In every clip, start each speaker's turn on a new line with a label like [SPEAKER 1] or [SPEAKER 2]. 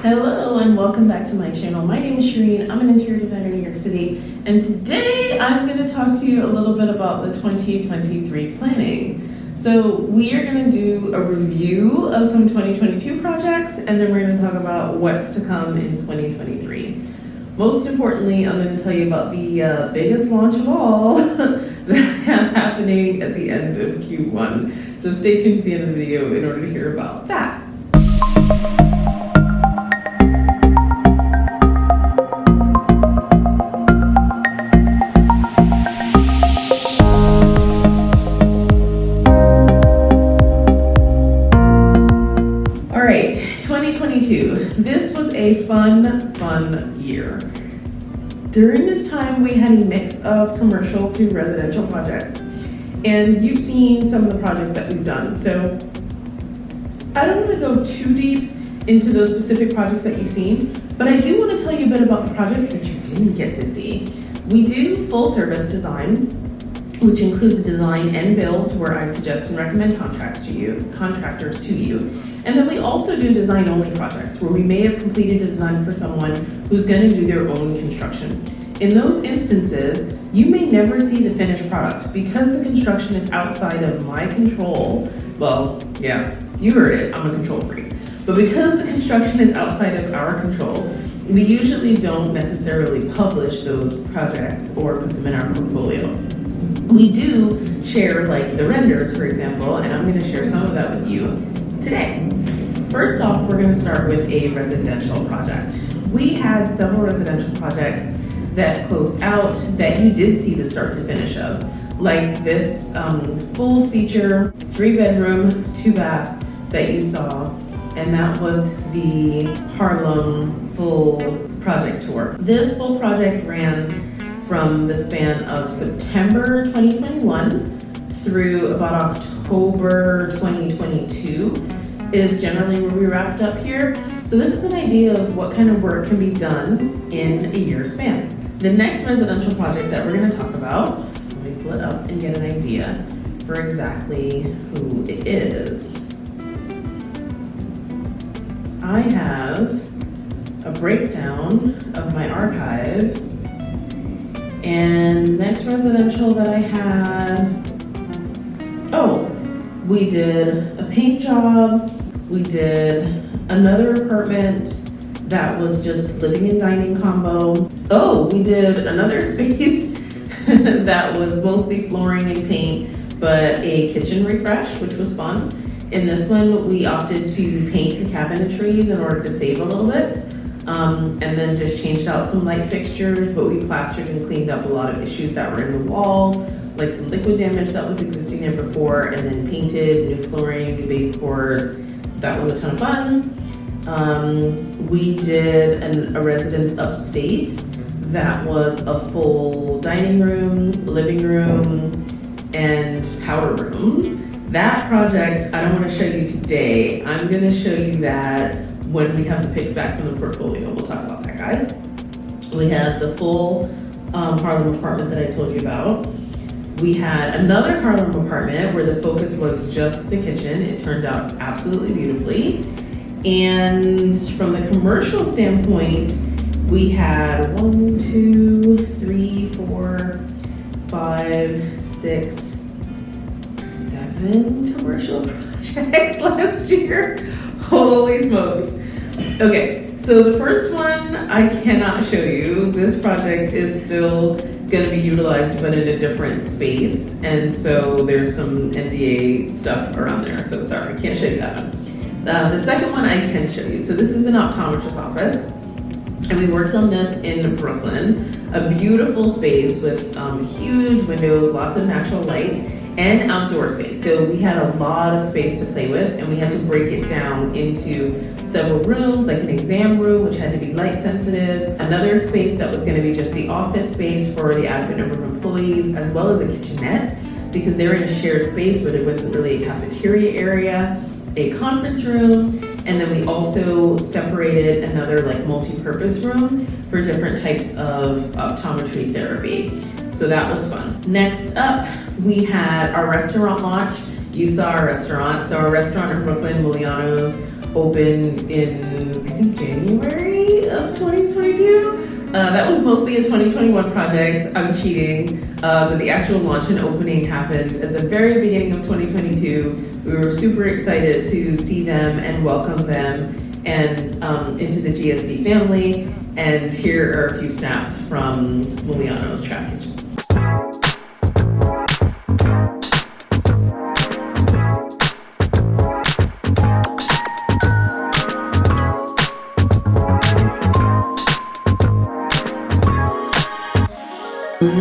[SPEAKER 1] Hello and welcome back to my channel. My name is Shareen. I'm an interior designer in New York City, and today I'm going to talk to you a little bit about the 2023 planning. So we are going to do a review of some 2022 projects, and then we're going to talk about what's to come in 2023. Most importantly, I'm going to tell you about the biggest launch of all that I have happening at the end of Q1. So stay tuned to the end of the video in order to hear about that. All right, 2022. This was a fun year. During this time, we had a mix of commercial to residential projects, and you've seen some of the projects that we've done. So I don't want to go too deep into those specific projects that you've seen, but I do want to tell you a bit about the projects that you didn't get to see. We do full service design, which includes design and build, where I suggest and recommend contractors to you. And then we also do design only projects where we may have completed a design for someone who's going to do their own construction. In those instances, you may never see the finished product because the construction is outside of my control. Well, yeah, you heard it, I'm a control freak. But because the construction is outside of our control, we usually don't necessarily publish those projects or put them in our portfolio. We do share like the renders, for example, and I'm going to share some of that with you today. First off, we're going to start with a residential project. We had several residential projects that closed out that you did see the start to finish of, like this full feature 3-bedroom, 2-bath that you saw, and that was the Harlem full project tour. This full project ran from the span of September 2021 through about October 2022 is generally where we wrapped up here. So this is an idea of what kind of work can be done in a year span. The next residential project that we're going to talk about, let me pull it up and get an idea for exactly who it is. I have a breakdown of my archive, and next residential that I had, we did a paint job, we did another apartment that was just living and dining combo. We did another space that was mostly flooring and paint, but a kitchen refresh, which was fun. In this one, we opted to paint the cabinetries in order to save a little bit, and then just changed out some light fixtures, but we plastered and cleaned up a lot of issues that were in the walls, like some liquid damage that was existing there before, and then painted new flooring, new baseboards. That was a ton of fun. We did a residence upstate that was a full dining room, living room, and powder room. That project, I don't want to show you today. I'm going to show you that when we have the pics back from the portfolio. We'll talk about that guy. We have the full Harlem apartment that I told you about. We had another Harlem apartment where the focus was just the kitchen. It turned out absolutely beautifully. And from the commercial standpoint, we had 1, 2, 3, 4, 5, 6, 7 commercial projects last year. Holy smokes. Okay, so the first one I cannot show you. This project is still going to be utilized, but in a different space, and so there's some NDA stuff around there, so sorry, I can't show you that one. The second one I can show you. So this is an optometrist's office, and we worked on this in Brooklyn, a beautiful space with huge windows, lots of natural light, and outdoor space. So we had a lot of space to play with, and we had to break it down into several rooms, like an exam room, which had to be light sensitive, another space that was going to be just the office space for the adequate number of employees, as well as a kitchenette, because they were in a shared space where there wasn't really a cafeteria area, a conference room, and then we also separated another like multi-purpose room for different types of optometry therapy. So that was fun. Next up, we had our restaurant launch. You saw our restaurant. So our restaurant in Brooklyn, Muliano's, opened in, I think, January of 2022. That was mostly a 2021 project. I'm cheating, but the actual launch and opening happened at the very beginning of 2022. We were super excited to see them and welcome them and into the GSD family. And here are a few snaps from Liliano's Trap Kitchen.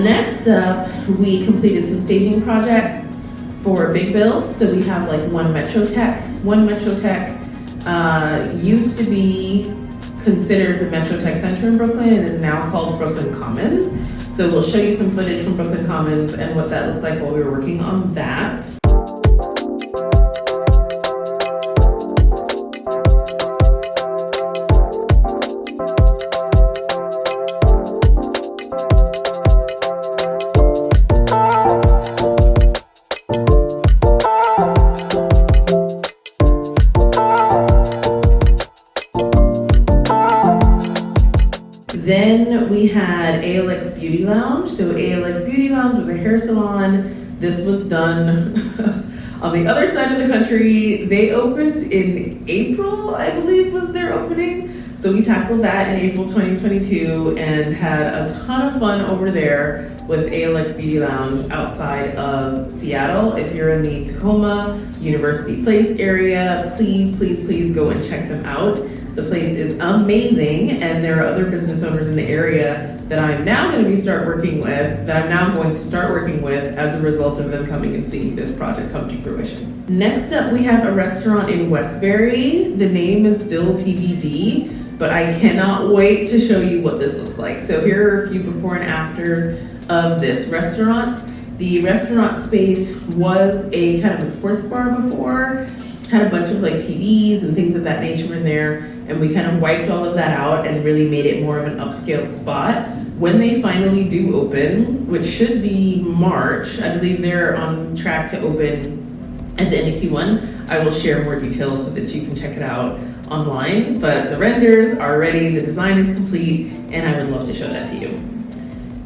[SPEAKER 1] Next up, we completed some staging projects for big builds. So we have like one Metro Tech. One Metro Tech used to be considered the Metro Tech Center in Brooklyn and is now called Brooklyn Commons. So we'll show you some footage from Brooklyn Commons and what that looked like while we were working on that. Then we had ALX Beauty Lounge. So ALX Beauty Lounge was a hair salon. This was done on the other side of the country. They opened in April, I believe was their opening. So we tackled that in April 2022 and had a ton of fun over there with ALX Beauty Lounge outside of Seattle. If you're in the Tacoma, University Place area, please, please, please go and check them out. The place is amazing, and there are other business owners in the area that I'm now going to start working with as a result of them coming and seeing this project come to fruition. Next up, we have a restaurant in Westbury. The name is still TBD, but I cannot wait to show you what this looks like. So here are a few before and afters of this restaurant. The restaurant space was a kind of a sports bar before. Had a bunch of like TVs and things of that nature in there, and we kind of wiped all of that out and really made it more of an upscale spot. When they finally do open, which should be March, I believe they're on track to open at the end of Q1. I will share more details so that you can check it out online, but the renders are ready, the design is complete, and I would love to show that to you.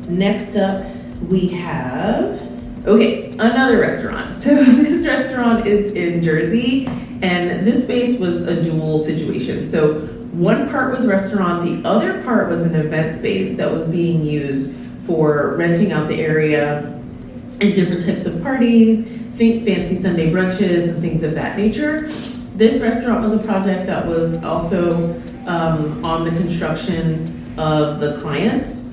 [SPEAKER 1] Next up, we have another restaurant. So this restaurant is in Jersey, and this space was a dual situation. So one part was restaurant, the other part was an event space that was being used for renting out the area and different types of parties, think fancy Sunday brunches and things of that nature. This restaurant was a project that was also on the construction of the client's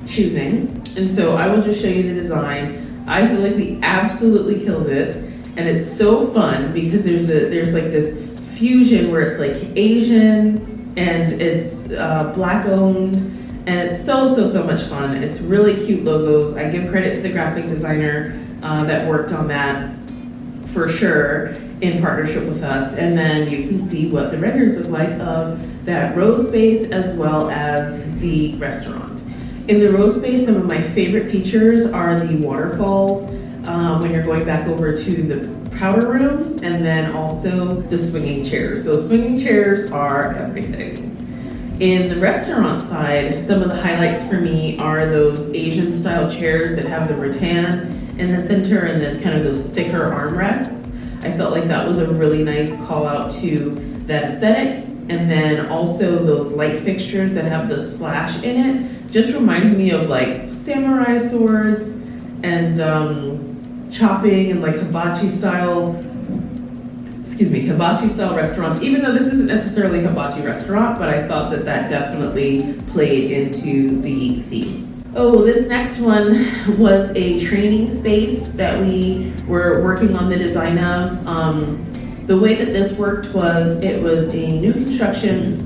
[SPEAKER 1] choosing. And so I will just show you the design. I feel like we absolutely killed it, and it's so fun because there's like this fusion where it's like Asian and it's Black owned, and it's so much fun. It's really cute logos. I give credit to the graphic designer that worked on that for sure in partnership with us, and then you can see what the renders look like of that row space as well as the restaurant. In the row space, some of my favorite features are the waterfalls when you're going back over to the powder rooms, and then also the swinging chairs. Those swinging chairs are everything. In the restaurant side, some of the highlights for me are those Asian style chairs that have the rattan in the center and then kind of those thicker armrests. I felt like that was a really nice call out to that aesthetic. And then also those light fixtures that have the slash in it just remind me of like samurai swords and chopping and like hibachi style restaurants, even though this isn't necessarily a hibachi restaurant, but I thought that definitely played into the theme. Oh, this next one was a training space that we were working on the design of. The way that this worked was it was a new construction,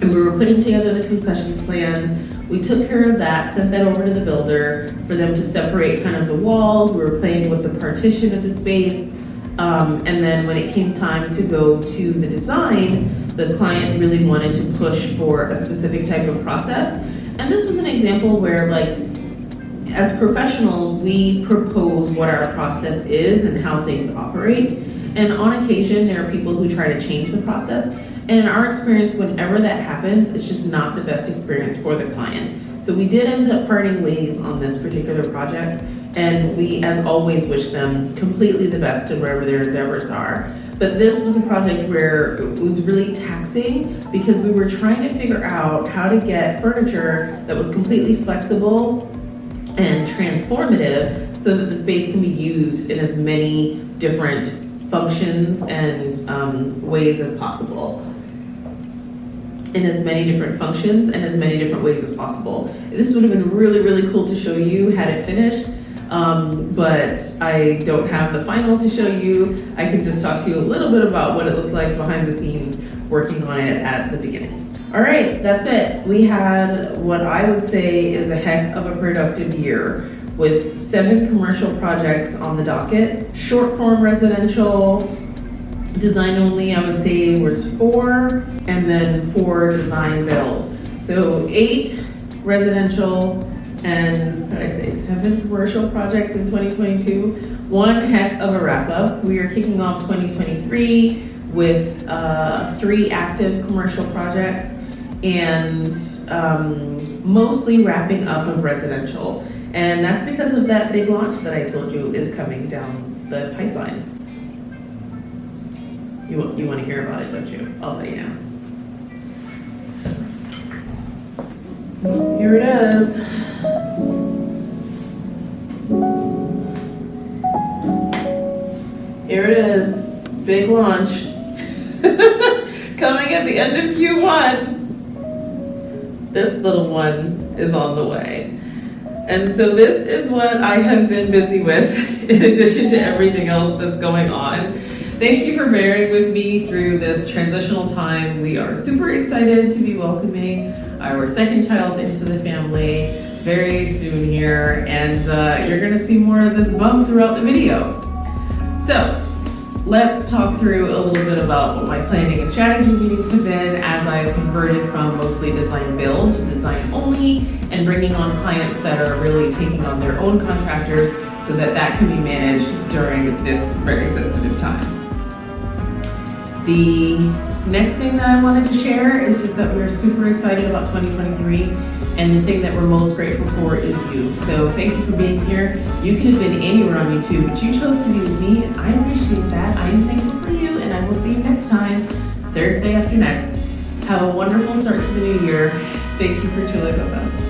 [SPEAKER 1] and we were putting together the concessions plan. We took care of that, sent that over to the builder for them to separate kind of the walls. We were playing with the partition of the space. And then when it came time to go to the design, the client really wanted to push for a specific type of process. And this was an example where, like, as professionals, we propose what our process is and how things operate. And on occasion, there are people who try to change the process. And in our experience, whenever that happens, it's just not the best experience for the client. So we did end up parting ways on this particular project, and we, as always, wish them completely the best in wherever their endeavors are. But this was a project where it was really taxing because we were trying to figure out how to get furniture that was completely flexible and transformative so that the space can be used in as many different functions and ways as possible. In as many different functions and as many different ways as possible. This would have been really, really cool to show you had it finished, but I don't have the final to show you. I can just talk to you a little bit about what it looked like behind the scenes working on it at the beginning. All right, that's it. We had what I would say is a heck of a productive year with 7 commercial projects on the docket. Short form residential, design only, I would say was 4, and then 4 design build. So 8 residential and, what did I say, 7 commercial projects in 2022. One heck of a wrap up. We are kicking off 2023 with 3 active commercial projects and mostly wrapping up of residential. And that's because of that big launch that I told you is coming down the pipeline. You want to hear about it, don't you? I'll tell you now. Here it is. Here it is. Big launch. Coming at the end of Q1. This little one is on the way. And so this is what I have been busy with in addition to everything else that's going on. Thank you for bearing with me through this transitional time. We are super excited to be welcoming our second child into the family very soon here, and you're gonna see more of this bump throughout the video. So let's talk through a little bit about what my planning and strategy meetings have been as I've converted from mostly design build to design only and bringing on clients that are really taking on their own contractors so that that can be managed during this very sensitive time. The next thing that I wanted to share is just that we're super excited about 2023, and the thing that we're most grateful for is you. So thank you for being here. You could have been anywhere on YouTube, but you chose to be with me, and I appreciate that. I am thankful for you, and I will see you next time, Thursday after next. Have a wonderful start to the new year. Thank you for chilling with us.